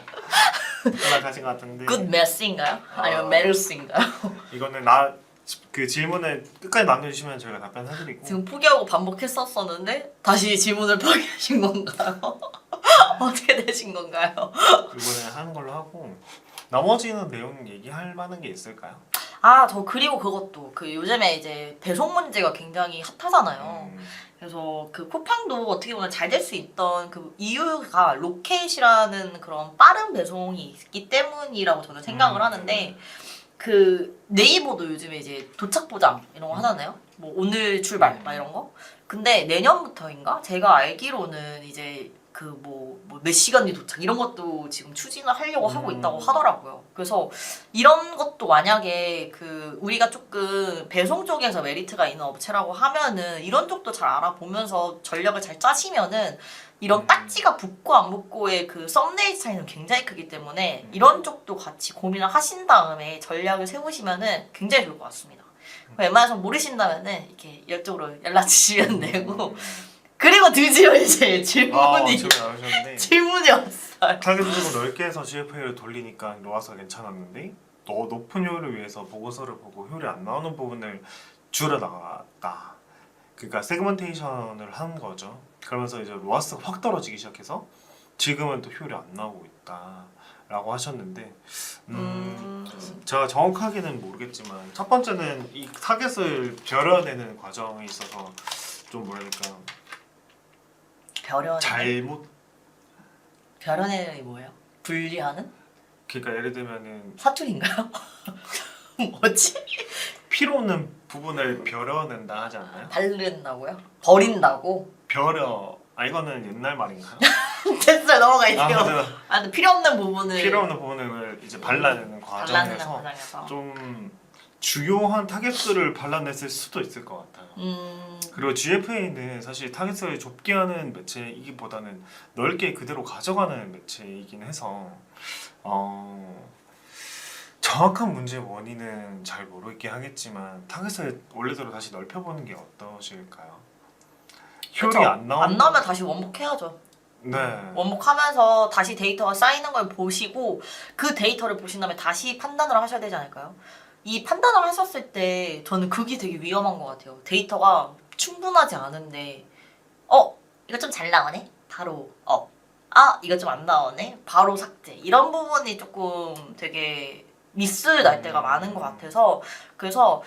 하나 가신 것 같은데 굿 메스인가요? 아니면 메르스인가요? 이거는 그 질문을 끝까지 남겨주시면 저희가 답변해드리고 지금 포기하고 반복했었었는데 다시 질문을 포기하신 건가요? 어떻게 되신 건가요? 이번에 하는 걸로 하고 나머지는 내용 얘기할 만한 게 있을까요? 저 그리고 그것도 그 요즘에 이제 배송 문제가 굉장히 핫하잖아요. 그래서 그 쿠팡도 어떻게 보면 잘 될 수 있던 그 이유가 로켓이라는 그런 빠른 배송이 있기 때문이라고 저는 생각을 하는데 그 네이버도 요즘에 이제 도착 보장 이런 거 하잖아요. 뭐 오늘 출발 막 이런 거. 근데 내년부터인가 제가 알기로는 이제 그 뭐 몇 시간 뒤 도착 이런 것도 지금 추진을 하려고 하고 있다고 하더라고요. 그래서 이런 것도 만약에 그 우리가 조금 배송 쪽에서 메리트가 있는 업체라고 하면은 이런 쪽도 잘 알아보면서 전략을 잘 짜시면은 이런 딱지가 붙고 안 붙고의 그 썸네일 차이는 굉장히 크기 때문에 이런 쪽도 같이 고민을 하신 다음에 전략을 세우시면은 굉장히 좋을 것 같습니다. 웬만해서 모르신다면은 이렇게 이쪽으로 연락 주시면 되고 그리고 드디어 이제 질문이 질문이 왔어요. 타겟적으로 넓게 해서 GFA를 돌리니까 로아스가 괜찮았는데 높은 효율을 위해서 보고서를 보고 효율이 안 나오는 부분을 줄여나갔다. 그러니까 세그멘테이션을 한 거죠. 그러면서 이제 로아스가 확 떨어지기 시작해서 지금은 또 효율이 안 나오고 있다라고 하셨는데 제가 정확하게는 모르겠지만 첫 번째는 이 타겟을 벼려내는 과정에 있어서 좀 뭐랄까 벼려내는 뭐예요? 분리하는? 그러니까 예를 들면은 사투리인가요? 뭐지? 필요 없는 부분을 벼려낸다 하지 않나요? 바른다고요? 버린다고? 이거는 옛날 말인가요? 됐어요, 넘어갈게요. 맞아요. 근데 필요 없는 부분을 필요 없는 부분을 이제 발라내는 과정에서 좀 주요한 타겟들을 발라냈을 수도 있을 것 같아요. 그리고 GFA는 사실 타겟을 좁게 하는 매체이기보다는 넓게 그대로 가져가는 매체이긴 해서 정확한 문제의 원인은 잘 모르겠긴 하겠지만 타겟을 원래대로 다시 넓혀보는 게 어떠실까요? 효율이 안 나오면 다시 원복해야죠. 네. 원복하면서 다시 데이터가 쌓이는 걸 보시고 그 데이터를 보신 다음에 다시 판단을 하셔야 되지 않을까요? 이 판단을 하셨을 때 저는 그게 되게 위험한 것 같아요. 데이터가 충분하지 않은데 이거 좀 잘 나오네? 바로 이거 좀 안 나오네? 바로 삭제. 이런 부분이 조금 되게 미스 날 때가 많은 것 같아서 그래서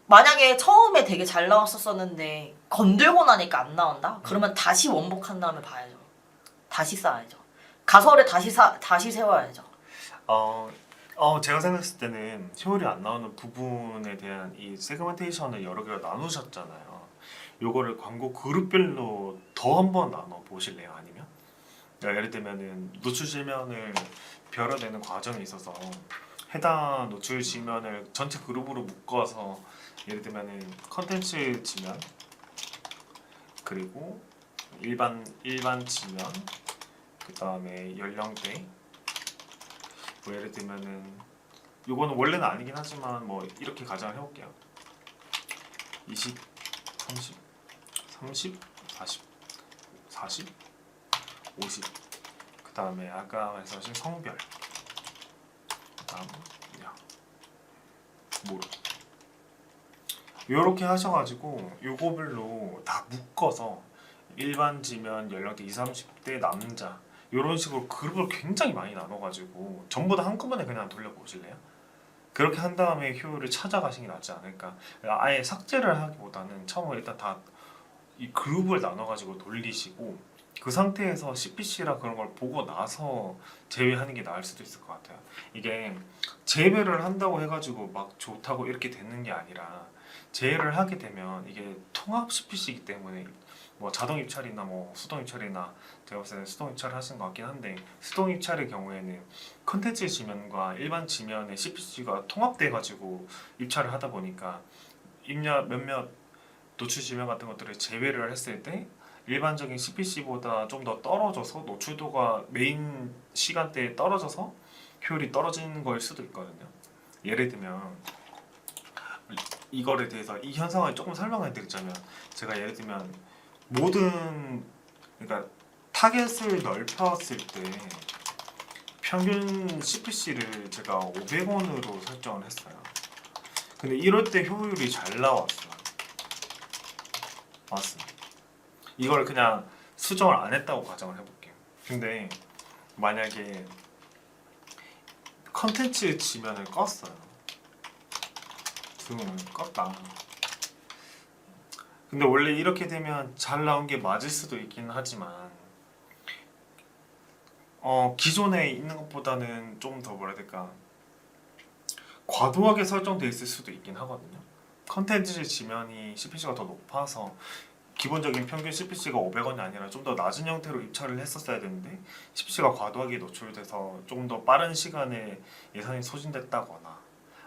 만약에 처음에 되게 잘 나왔었는데 건들고 나니까 안 나온다? 그러면 다시 원복한 다음에 봐야죠. 다시 쌓아야죠. 가설을 다시 세워야죠. 제가 생각했을 때는 효율이 안 나오는 부분에 대한 이 세그멘테이션을 여러 개로 나누셨잖아요. 요거를 광고 그룹별로 더 한번 나눠 보실래요? 아니면 예를 들면은 노출 지면을 벼려내는 과정에 있어서 해당 노출 지면을 전체 그룹으로 묶어서 예를 들면은 컨텐츠 지면 그리고 일반 지면 그 다음에 연령대 뭐 예를 들면은 요거는 원래는 아니긴 하지만 뭐 이렇게 가정을 해볼게요. 20, 30, 40, 50. 그 다음에 아까 말씀하신 성별. 그 다음 모르. 요렇게 하셔가지고 요거별로 다 묶어서 일반지면 연령대 20, 30대 남자 이런 식으로 그룹을 굉장히 많이 나눠가지고 전부 다 한꺼번에 그냥 돌려보실래요? 그렇게 한 다음에 효율을 찾아가시는 게 낫지 않을까. 아예 삭제를 하기보다는 처음에 일단 다 이 그룹을 나눠가지고 돌리시고 그 상태에서 CPC라 그런 걸 보고 나서 제외하는 게 나을 수도 있을 것 같아요. 이게 재배를 한다고 해가지고 막 좋다고 이렇게 되는 게 아니라 제외를 하게 되면 이게 통합 CPC이기 때문에 뭐 자동 입찰이나 뭐 수동 입찰이나 제가 봤을 때는 수동 입찰을 하신 것 같긴 한데 수동 입찰의 경우에는 컨텐츠 지면과 일반 지면의 CPC가 통합돼 가지고 입찰을 하다 보니까 몇몇 노출 지면 같은 것들을 제외를 했을 때 일반적인 CPC보다 좀 더 떨어져서 노출도가 메인 시간대에 떨어져서 효율이 떨어지는 거일 수도 있거든요. 예를 들면 이거에 대해서 이 현상을 조금 설명해 드리자면 제가 예를 들면 모든 그러니까 타겟을 넓혔을 때 평균 CPC를 제가 500원으로 설정을 했어요. 근데 이럴 때 효율이 잘 나왔어요. 맞습니다. 이걸 그냥 수정을 안 했다고 가정을 해볼게요. 근데 만약에 컨텐츠 지면을 껐어요. 등을 껐다. 근데 원래 이렇게 되면 잘 나온 게 맞을 수도 있긴 하지만 기존에 있는 것보다는 좀 더 뭐라 해야 될까 과도하게 설정돼 있을 수도 있긴 하거든요. 컨텐츠 지면이 CPC가 더 높아서 기본적인 평균 CPC가 500원이 아니라 좀 더 낮은 형태로 입찰을 했었어야 되는데 CPC가 과도하게 노출돼서 조금 더 빠른 시간에 예산이 소진됐다거나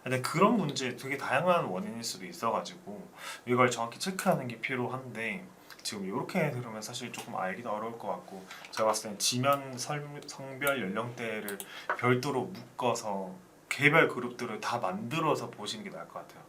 근데 그런 문제 되게 다양한 원인일 수도 있어가지고 이걸 정확히 체크하는 게 필요한데 지금 이렇게 들으면 사실 조금 알기도 어려울 것 같고 제가 봤을 때는 지면 성별 연령대를 별도로 묶어서 개별 그룹들을 다 만들어서 보시는 게 나을 것 같아요.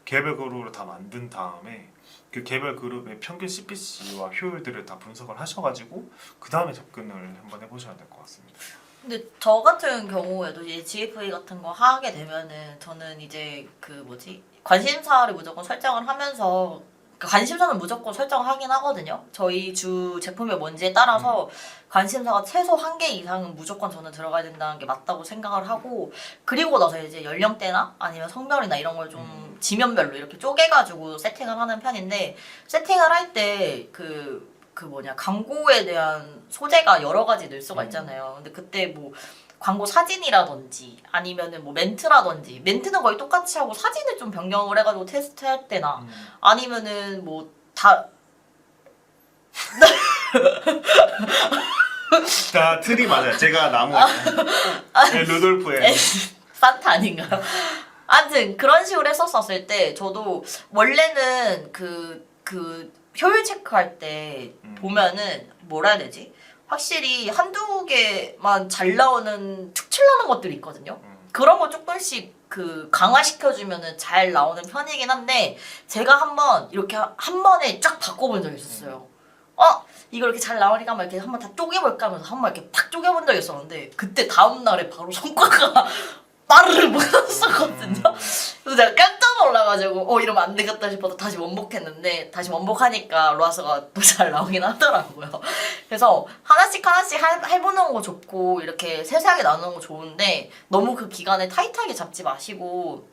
개별 그룹으로 다 만든 다음에 그 개별 그룹의 평균 CPC와 효율들을 다 분석을 하셔가지고 그 다음에 접근을 한번 해보셔야 될 것 같습니다. 근데 저 같은 경우에도 이제 GFA 같은 거 하게 되면은 저는 이제 그 뭐지 관심사를 무조건 설정을 하면서 그 관심사는 무조건 설정하긴 하거든요. 저희 주 제품이 뭔지에 따라서 관심사가 최소 1개 이상은 무조건 저는 들어가야 된다는 게 맞다고 생각을 하고 그리고 나서 이제 연령대나 아니면 성별이나 이런 걸 좀 지면별로 이렇게 쪼개가지고 세팅을 하는 편인데 세팅을 할 때 그 뭐냐 광고에 대한 소재가 여러 가지 늘 수가 있잖아요. 근데 그때 뭐 광고 사진이라든지 아니면은 뭐 멘트라든지 멘트는 거의 똑같이 하고 사진을 좀 변경을 해가지고 테스트할 때나 아니면은 뭐 다 다 틀이 맞아요. 제가 나무 루돌프의 산타 아닌가요? 아무튼 그런 식으로 했었을 때 저도 원래는 그 효율 체크할 때 보면은 뭐라 해야 되지? 확실히 한두 개만 잘 나오는 축칠 나는 것들이 있거든요. 그런 거 조금씩 그 강화시켜주면은 잘 나오는 편이긴 한데 제가 한번 이렇게 한 번에 쫙 바꿔본 적이 있었어요. 이거 이렇게 잘 나오니까 한번 이렇게 한번 다 쪼개볼까 하면서 한번 이렇게 팍 쪼개본 적이 있었는데 그때 다음 날에 바로 성과가 빠르르 묻었었거든요. 그래서 제가 깜짝 놀라가지고 이러면 안 되겠다 싶어서 다시 원복했는데 다시 원복하니까 로아스가 또 잘 나오긴 하더라고요. 그래서 하나씩 해보는 거 좋고 이렇게 세세하게 나누는 거 좋은데 너무 그 기간을 타이트하게 잡지 마시고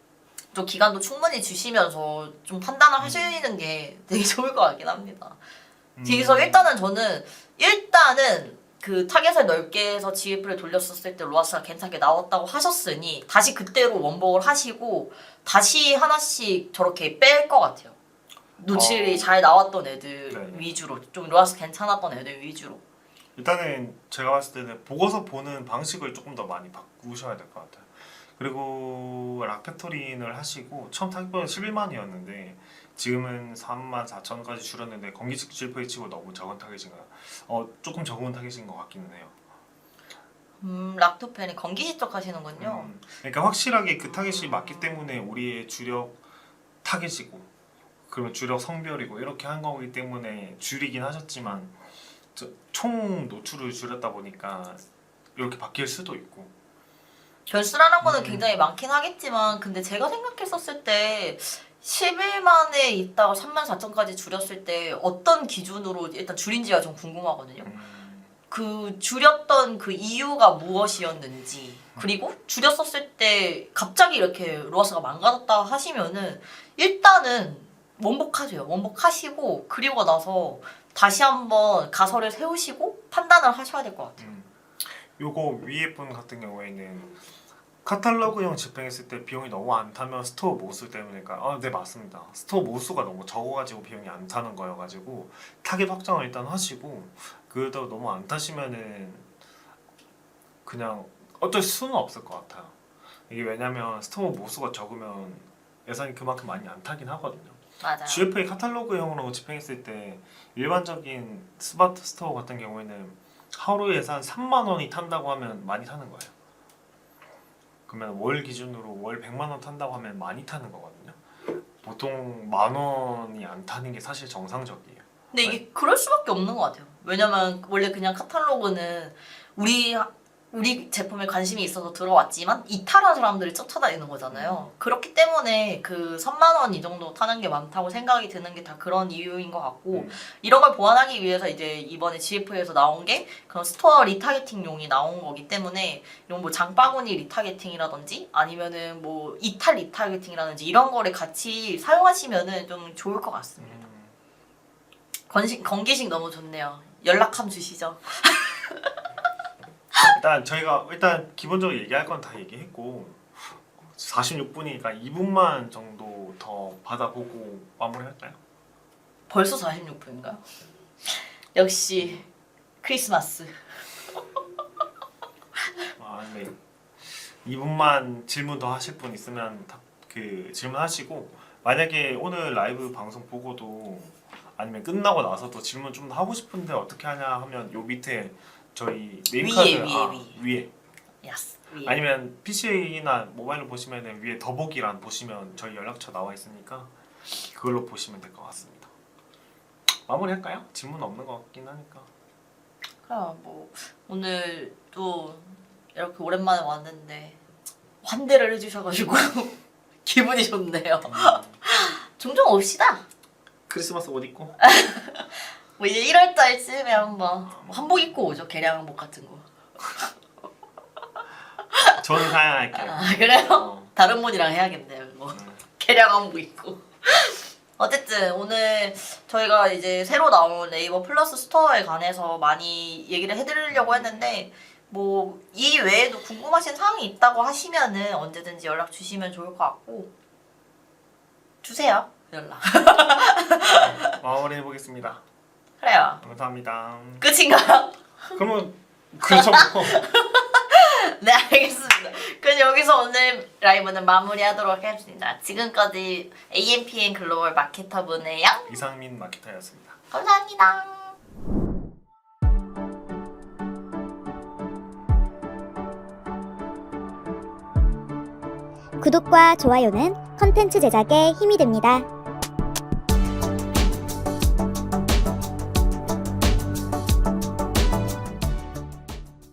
좀 기간도 충분히 주시면서 좀 판단을 하시는 게 되게 좋을 것 같긴 합니다. 그래서 일단은 그 타겟을 넓게 해서 GF를 돌렸었을 때 로아스가 괜찮게 나왔다고 하셨으니 다시 그때로 원복을 하시고 다시 하나씩 저렇게 뺄 것 같아요. 노출이 잘 나왔던 애들 네. 위주로 좀 로아스 괜찮았던 애들 위주로. 일단은 제가 봤을 때는 보고서 보는 방식을 조금 더 많이 바꾸셔야 될 것 같아요. 그리고 락팩토리인을 하시고 처음 타겟번호 11만이었는데 지금은 34,000까지 줄었는데 건기식 GFA 치고 너무 적은 타겟인가요? 조금 적은 타겟인 것 같기는 해요. 락토펜이 건기시 쪽 하시는군요. 그러니까 확실하게 그 타겟이 맞기 때문에 우리의 주력 타겟이고 그러면 주력 성별이고 이렇게 한 거기 때문에 줄이긴 하셨지만 총 노출을 줄였다 보니까 이렇게 바뀔 수도 있고 결수라는 거는 굉장히 많긴 하겠지만 근데 제가 생각했었을 때 11만에 있다가 34,000까지 줄였을 때 어떤 기준으로 일단 줄인지가 좀 궁금하거든요. 그 줄였던 그 이유가 무엇이었는지 그리고 줄였었을 때 갑자기 이렇게 로아스가 망가졌다 하시면은 일단은 원복하세요. 원복하시고 그리고 나서 다시 한번 가설을 세우시고 판단을 하셔야 될 것 같아요. 요거 위에 분 같은 경우에는 카탈로그형 집행했을 때 비용이 너무 안 타면 스토어 모수 때문일까요? 네 맞습니다. 스토어 모수가 너무 적어가지고 비용이 안 타는 거여가지고 타겟 확장을 일단 하시고 그래도 너무 안 타시면은 그냥 어쩔 수는 없을 것 같아요. 이게 왜냐면 스토어 모수가 적으면 예산이 그만큼 많이 안 타긴 하거든요. 맞아요. GFA 카탈로그형으로 집행했을 때 일반적인 스마트 스토어 같은 경우에는 하루 예산 3만 원이 탄다고 하면 많이 타는 거예요. 그러면 월 기준으로 월 100만 원 탄다고 하면 많이 타는 거거든요. 보통 만 원이 안 타는 게 사실 정상적이에요. 근데 이게 그럴 수밖에 없는 것 같아요. 왜냐면 원래 그냥 카탈로그는 우리 제품에 관심이 있어서 들어왔지만 이탈한 사람들이 쫓아다니는 거잖아요. 그렇기 때문에 그 3만 원 이 정도 타는 게 많다고 생각이 드는 게 다 그런 이유인 것 같고 이런 걸 보완하기 위해서 이제 이번에 GF에서 나온 게 그런 스토어 리타겟팅용이 나온 거기 때문에 이런 뭐 장바구니 리타겟팅이라든지 아니면은 뭐 이탈 리타겟팅이라든지 이런 거를 같이 사용하시면은 좀 좋을 것 같습니다. 건기식 너무 좋네요. 연락함 주시죠. 일단 저희가 기본적으로 얘기할 건 다 얘기했고 46분이니까 2분만 정도 더 받아보고 마무리할까요? 벌써 46분인가요? 역시 크리스마스. 네. 2분만 질문 더 하실 분 있으면 그 질문하시고 만약에 오늘 라이브 방송 보고도 아니면 끝나고 나서도 질문 좀 더 하고 싶은데 어떻게 하냐 하면 요 밑에 저희 네임카드 위에 예스. 위에. 아니면 PC나 모바일로 보시면 위에 더보기란 보시면 저희 연락처 나와 있으니까 그걸로 보시면 될 것 같습니다. 마무리할까요? 질문 없는 것 같긴 하니까. 그럼 뭐 오늘 또 이렇게 오랜만에 왔는데 환대를 해주셔가지고 기분이 좋네요. 종종 옵시다. 크리스마스 옷 입고 뭐 이제 1월달쯤에 한번 한복 입고 오죠. 개량 한복 같은 거. 저는 사양할게요. 아 그래요? 다른 분이랑 해야겠네요. 뭐 개량 한복 입고. 어쨌든 오늘 저희가 이제 새로 나온 네이버 플러스 스토어에 관해서 많이 얘기를 해드리려고 했는데 뭐 이 외에도 궁금하신 사항이 있다고 하시면은 언제든지 연락 주시면 좋을 것 같고 주세요 연락. 마무리해 보겠습니다. 그래요. 감사합니다. 끝인가요? 그러면 그렇죠. 뭐. 네 알겠습니다. 그럼 여기서 오늘 라이브는 마무리하도록 하겠습니다. 지금까지 AMPN 글로벌 마케터 분의 양 이상민 마케터였습니다. 감사합니다. 구독과 좋아요는 컨텐츠 제작에 힘이 됩니다.